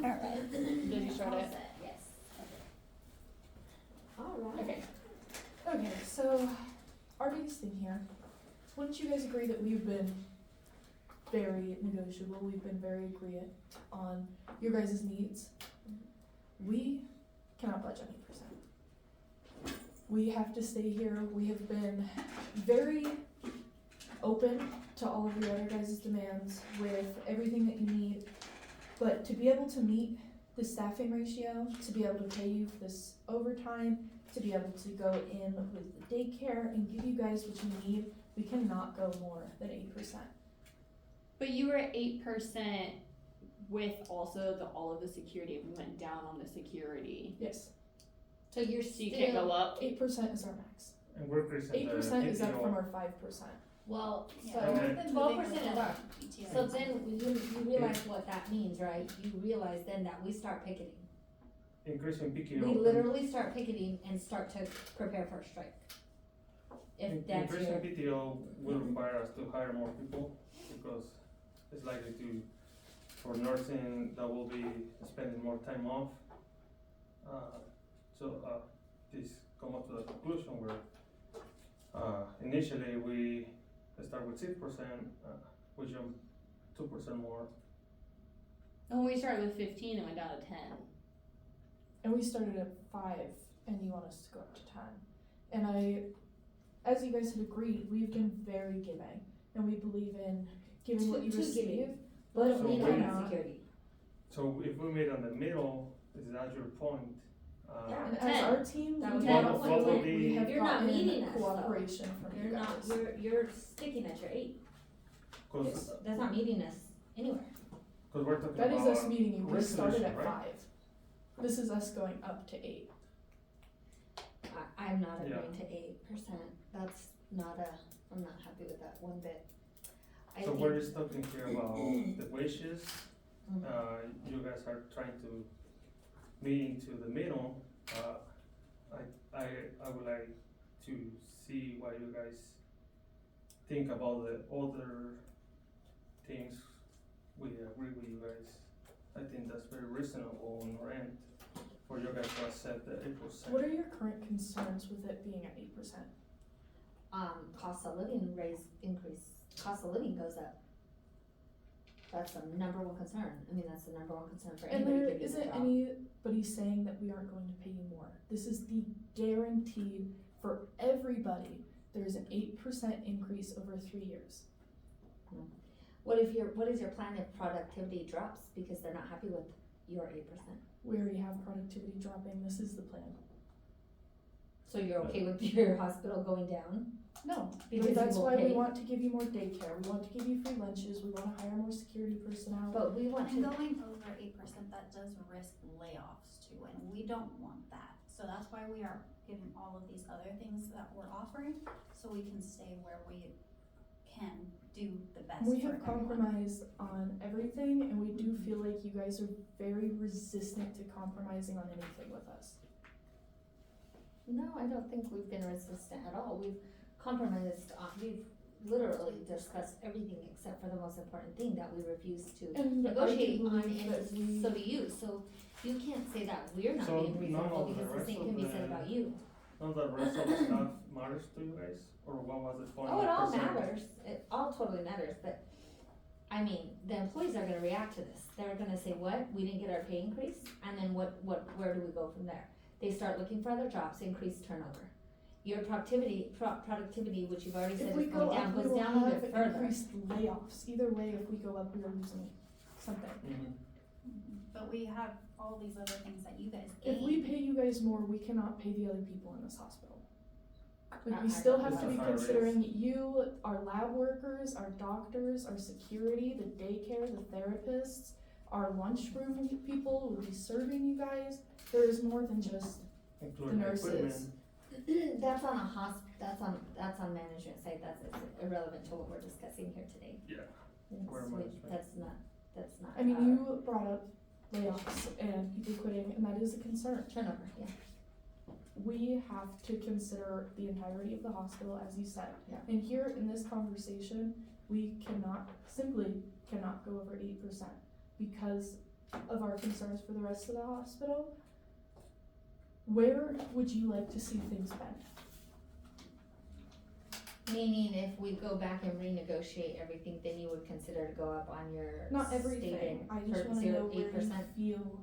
Alright. Did you start All it? set, yes. Alright. Okay. Okay, so our biggest thing here, wouldn't you guys agree that we've been very negotiable, we've been very agreeant on your guys' needs? We cannot budge on 8%. We have to stay here, we have been very open to all of your other guys' demands with everything that you need, but to be able to meet the staffing ratio, to be able to pay you for this overtime, to be able to go in with the daycare and give you guys what you need, we cannot go more than 8%. But you were at 8% with also all of the security. We went down on the security. Yes, So you're So you can't go up. 8% is our max. And we're increasing the 8% is up PTO. from our 5%. Well, so Okay. 12% is up. PTO. So then you realize what that means, right? You realize then that we start picketing. Increasing PTO. We literally start picketing and start to prepare for a strike. If that's Increasing your, PTO will require us to hire more people because it's likely to, for nursing, that will be spending more time off. This come up to the conclusion where, initially we start with 6%, we jump 2% more. And we started with 15 and went down to 10. And we started at 5 and you want us to go up to 10. And as you guys had agreed, we've been very giving and we believe in giving what you To receive. giving. But what do we we need cannot, on security? So if we meet on the middle, is that your point? Yeah. and 10. as our team, That we was have what will we be- have You're not gotten meeting us, though. cooperation from you You're not, guys. you're sticking at your 8. Cause, That's not meeting us anywhere. cause we're talking That about. is us meeting you, we started resolution, at right? 5. This is us going up to 8. I'm not Yeah. agreeing to 8%. That's not I'm not happy with that one bit. I So think- we're just talking here about the wages, Mhm. you guys are trying to meet into the middle. I would like to see what you guys think about the other things. We agree with you guys. I think that's very reasonable on rent for you guys to accept the 8%. What are your current concerns with it being at 8%? Cost of living increase, cost of living goes up. That's the number one concern. I mean, that's the number one concern for And anybody there getting a isn't job. anybody saying that we aren't going to pay you more. This is the guaranteed for everybody. There's an 8% increase over 3 years. What is your plan if productivity drops because they're not happy with your 8%? We already have productivity dropping. This is the plan. So you're okay with your hospital going down? No, Because you that's will why we pay. want to give you more daycare. We want to give you free lunches. We want to hire more security personnel. But we want And to, going over 8%, that does risk layoffs too, and we don't want that. So that's why we are giving all of these other things that we're offering, so we can stay where we can do the best for We have everyone. compromised on everything, and we do feel like you guys are very resistant to compromising on anything with us. no, I don't think we've been resistant at all. We've compromised on, we've literally discussed everything except for the most important thing that we refuse to And I negotiate do on, believe that and we, so do you, so you can't say that we're not So being reasonable none of the because the rest same of can be the- said about you. None of the rest of the stuff matters to you guys, or what was the point? Oh, it all 8%? matters, it all totally matters, but, I mean, the employees are gonna react to this, they're gonna say, what, we didn't get our pay increase, and then where do we go from there? They start looking for other jobs, increase turnover. Your productivity, which you've already if said we is go going down, up, we goes will down have even further. increased layoffs. Either way, if we go up, we are losing something. Mhm. But we have all these other things that you guys If we gain. pay you guys more, we cannot pay the other people in this hospital. Like, I we still don't have to know. be That's how it is. considering you, our lab workers, our doctors, our security, the daycare, the therapists, our lunchroom people who will be serving you guys. There is more than just Including The nurses. equipment. That's on that's on management side, that's irrelevant to what we're discussing here today. Yeah. It's- Where management. That's not. I mean, you brought up layoffs and people quitting, and that is a concern. Turnover, yeah. We have to consider the entirety of the hospital, as you said. Yeah. And here in this conversation, we simply cannot go over 8% because of our concerns for the rest of the hospital. Where would you like to see things bend? Meaning if we go back and renegotiate everything, then you would consider to go up on your Not stated everything, I just for wanna know where 8%. you feel,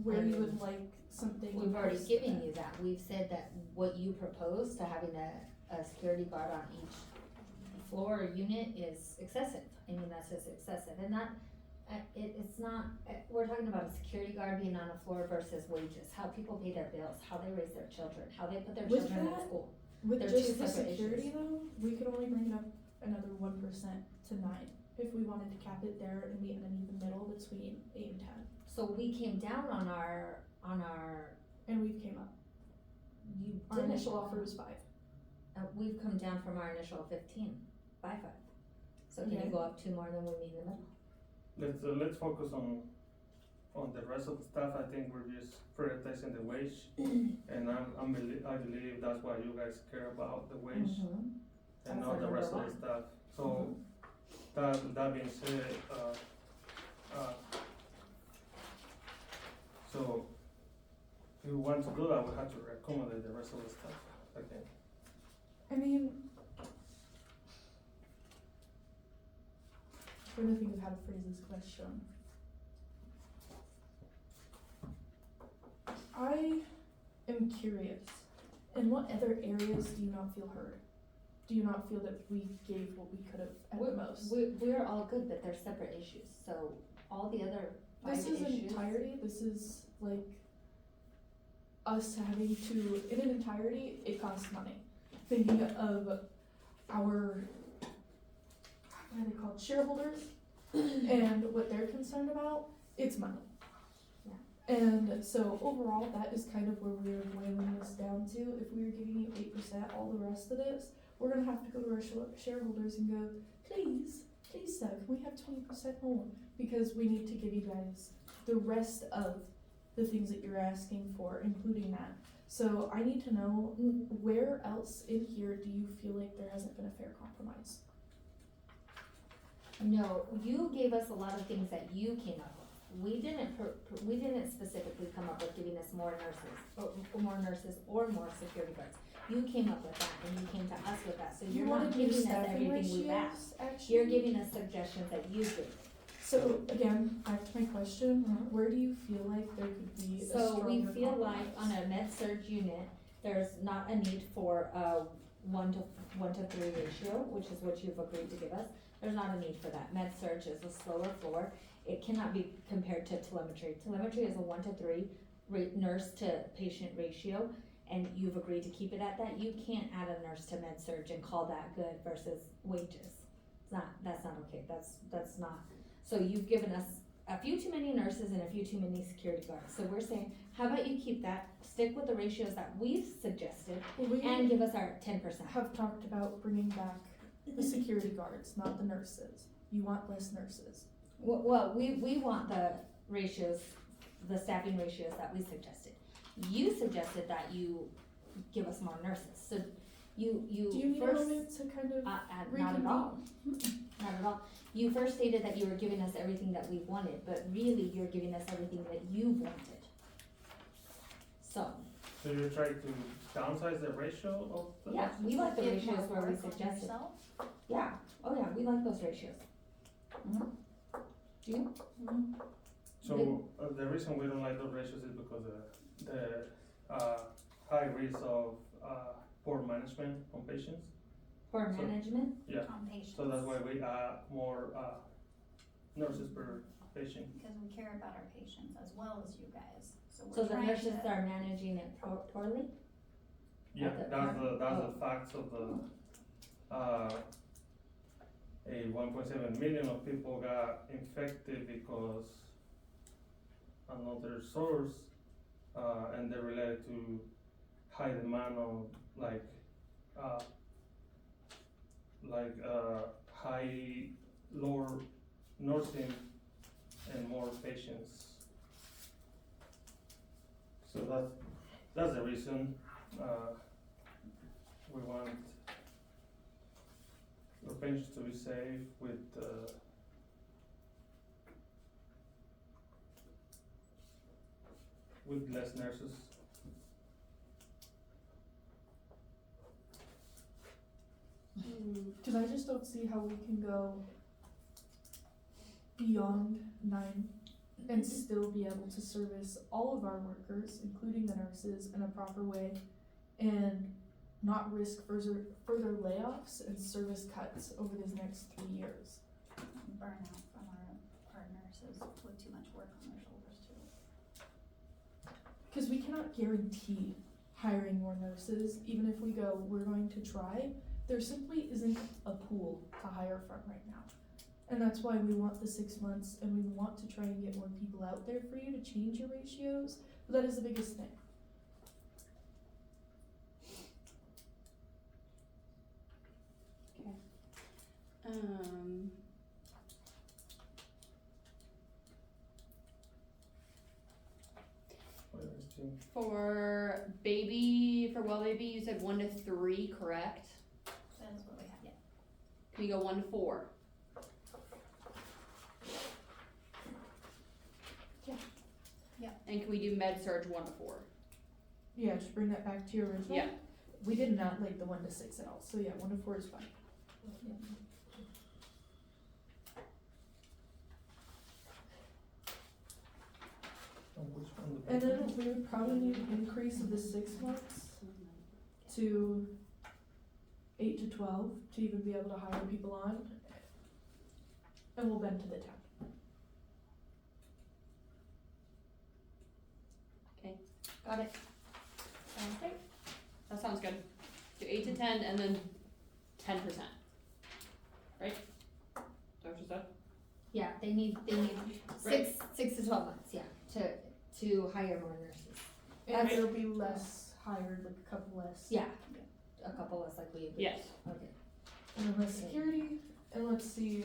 where you would like something. We've already posted given at. you that, we've said that what you propose to having a security guard on each floor or unit is excessive. I mean, that's just excessive, and that, it's not, we're talking about a security guard being on a floor versus wages, how people pay their bills, how they raise their children, how they put their With children in that, school. With They're just two the separate security issues. though, we could only bring it up another 1% to 9, if we wanted to cap it there and meet in an even middle between 8 and 10, So we came down on our, and we came up. you Our didn't. initial offer was 5. We've come down from our initial 15 by 5. So can Okay. you go up 2 more than we meet in the middle? Let's focus on the rest of the stuff. I think we're just prioritizing the wage, and I believe that's why you guys care about the wage Mhm. and That's not our the number rest of one. the stuff. So that being said, so if we want to do that, we have to accommodate the rest of the stuff again. I mean, I'm trying to think of how to phrase this question. I am curious, in what other areas do you not feel heard? Do you not feel that we gave what we could have at the most? We're all good, but they're separate issues, so all the other 5 This is issues. entirety, this is like us having to, in an entirety, it costs money. Thinking of our, what are they called, shareholders, and what they're concerned about, it's money. Yeah. And so overall, that is kind of where we're boiling this down to. If we were giving you 8%, all the rest of this, we're gonna have to go to our shareholders and go, please, Doug, can we have 20% more? Because we need to give you guys the rest of the things that you're asking for, including that. So I need to know, where else in here do you feel like there hasn't been a fair compromise? No, you gave us a lot of things that you came up with. We didn't specifically come up with giving us more nurses or more security guards. You came up with that, and you came to us with that, so you're not wanted new giving us staffing everything we've asked. ratios, actually? You're giving us suggestions that you give. So again, back to my question, where do you feel like there could be a So we stronger feel like on compromise? a med-surg unit, there's not a need for a 1-to-3 ratio, which is what you've agreed to give us. There's not a need for that. Med-surg is a slower floor. It cannot be compared to telemetry. Telemetry is a 1-to-3 nurse to patient ratio, and you've agreed to keep it at that. You can't add a nurse to med-surg and call that good versus wages. That's not okay. That's not. So you've given us a few too many nurses and a few too many security guards. So we're saying, how about you keep that, stick with the ratios that we've suggested, We and give us our 10%. have talked about bringing back the security guards, not the nurses. You want less nurses. Well, we want the ratios, the staffing ratios that we suggested. You suggested that you give us more nurses, so you Do you need a first, moment to kind of not at reconvene? all, not at all. You first stated that you were giving us everything that we wanted, but really you're giving us everything that you wanted. So, So you're trying to downsize the ratio of the yeah, we like the Give more ratios where we work on suggested. yourself. Yeah, oh yeah, we like those ratios. Mhm. Do you? So the reason we don't like those ratios is because the high risk of poor management on patients. For So- management? Yeah. On patients. So that's why we add more nurses per patient. Because we care about our patients as well as you guys, so So we're the trying nurses to. are managing it poorly? Yeah, the that's current- the facts of the a 1.7 million of people got infected because another source, and they're related to high demand of high lower nursing and more patients. So that's the reason we want our patients to be safe with with less nurses. Cause I just don't see how we can go beyond 9 and still be able to service all of our workers, including the nurses, in a proper way, and not risk further layoffs and service cuts over these next 3 years. Burnout from our nurses with too much work on their shoulders too. Cause we cannot guarantee hiring more nurses, even if we go, we're going to try, there simply isn't a pool to hire from right now. And that's why we want the 6 months, and we want to try and get more people out there for you to change your ratios, but that is the biggest thing. What else, Jim? For well baby, you said 1 to 3, correct? That is what we have, yeah. Can we go 1 to 4? Yeah. Yeah. And can we do med surge 1 to 4? Yeah, just bring that back to your original. Yeah. We did not like the 1 to 6 at all, so yeah, 1 to 4 is fine. Oh, which one? The And big then one? we would probably need an increase of the 6 months to 8 to 12 to even be able to hire people on. And we'll bend to the 10. Got it. Sounds great. That sounds good. Do 8 to 10 and then 10%. Right? Is that what you said? Yeah, they need six to 12 months, yeah, to hire more nurses. And That's- there'll be less hired, like a couple less. Yeah, a couple less like we agreed. Yes. Okay. And then less security, and let's see,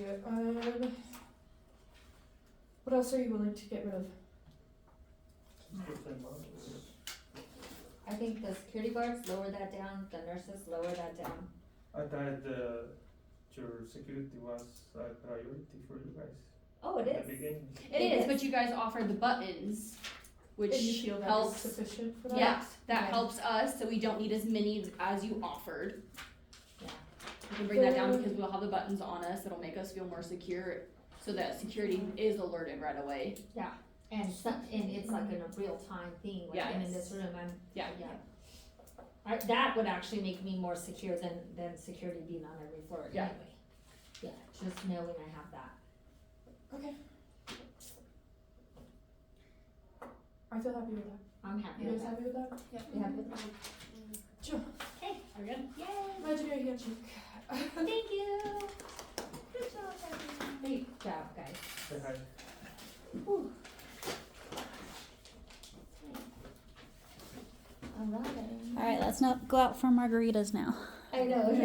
what else are you willing to get rid of? Just put them on. I think the security guards, lower that down, the nurses, lower that down. I thought your security was a priority for you guys. Oh, it at is. the beginning. It is, but you guys offered the buttons, which And you feel that is helps. sufficient for that? Yeah, that Okay. helps us, so we don't need as many as you offered. Yeah. We can bring that down because we'll have the buttons on us, it'll make us feel more secure, so that security is alerted right away. And it's like in a real time thing, like Yeah. I'm in this room, Yeah. That would actually make me more secure than security being on every floor Yeah. anyway. Yeah, just knowing I have that. Okay. I feel happy with that. I'm happy You with guys that. happy with that? You happy with that? Sure. Okay, Are we good? yay, Imaginary handshake. thank you. Good job, everyone. Great job, guys. Say hi. Alright. Alright, let's not go out for margaritas now. I know, yeah.